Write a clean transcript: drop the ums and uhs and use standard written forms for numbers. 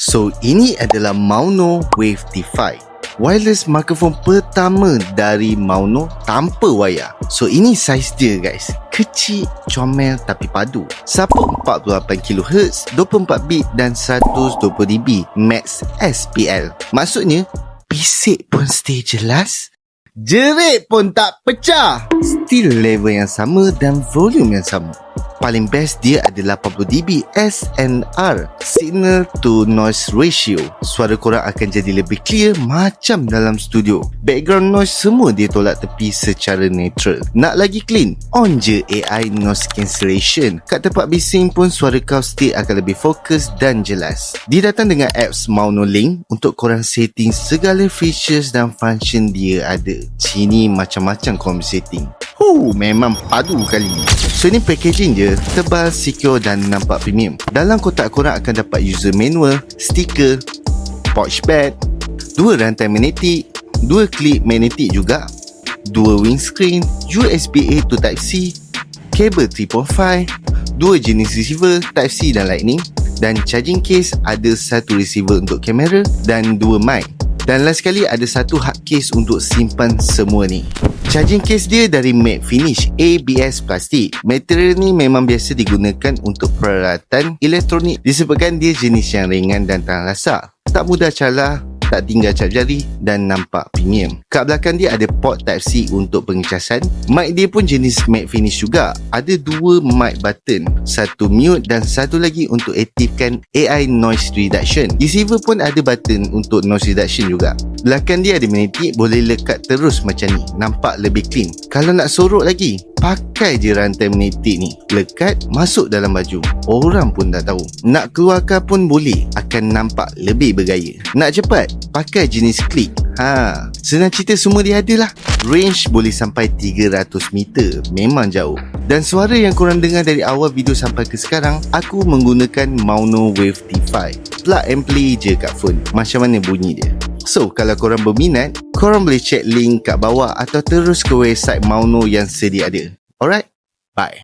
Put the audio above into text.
So ini adalah Mauno Wave T5, wireless microphone pertama dari Mauno tanpa wayar. So ini saiz dia guys, kecil, comel tapi padu. Support 48 kHz, 24 bit dan 120 dB Max SPL. Maksudnya bisik pun stay jelas, jerit pun tak pecah, still level yang sama dan volume yang sama. Paling best dia adalah 80dB SNR, Signal to Noise Ratio. Suara korang akan jadi lebih clear macam dalam studio. Background noise semua dia tolak tepi secara natural. Nak lagi clean? On je AI Noise Cancellation. Kat tempat bising pun suara kau still akan lebih fokus dan jelas. Dia datang dengan apps Mauno Link untuk korang setting segala features dan function dia ada. Sini macam-macam korang setting. Memang padu kali ni. So ni packaging je, tebal, secure dan nampak premium. Dalam kotak korang akan dapat user manual, stiker, pouch pad, 2 rantai magnetik, 2 klip magnetik juga, 2 windscreen, USB A to Type-C, kabel 3.5, 2 jenis receiver Type-C dan Lightning, dan charging case, ada 1 receiver untuk kamera dan 2 mic. Dan last sekali ada 1 hard case untuk simpan semua ni. Charging case dia dari matte finish ABS plastik. Material ni memang biasa digunakan untuk peralatan elektronik disebabkan dia jenis yang ringan dan tahan rasak, tak mudah calar, tak tinggal cap jari dan nampak premium. Kat belakang dia ada port Type-C untuk pengecasan. Mic dia pun jenis matte finish juga. Ada 2 mic button, 1 mute dan 1 lagi untuk aktifkan AI noise reduction. Receiver pun ada button untuk noise reduction juga. Belakang dia ada magnetik, boleh lekat terus macam ni, nampak lebih clean. Kalau nak sorok lagi, pakai je rantai magnetik ni, lekat, masuk dalam baju, orang pun tak tahu. Nak keluarkan pun boleh, akan nampak lebih bergaya. Nak cepat, pakai jenis klik. Senang cerita semua dia ada lah. Range boleh sampai 300 meter, memang jauh. Dan suara yang korang dengar dari awal video sampai ke sekarang, aku menggunakan Mauno Wave T5. Plug and play je kat phone, macam mana bunyi dia. So, kalau korang berminat, korang boleh check link kat bawah atau terus ke website Mauno yang sedia ada. Alright, bye.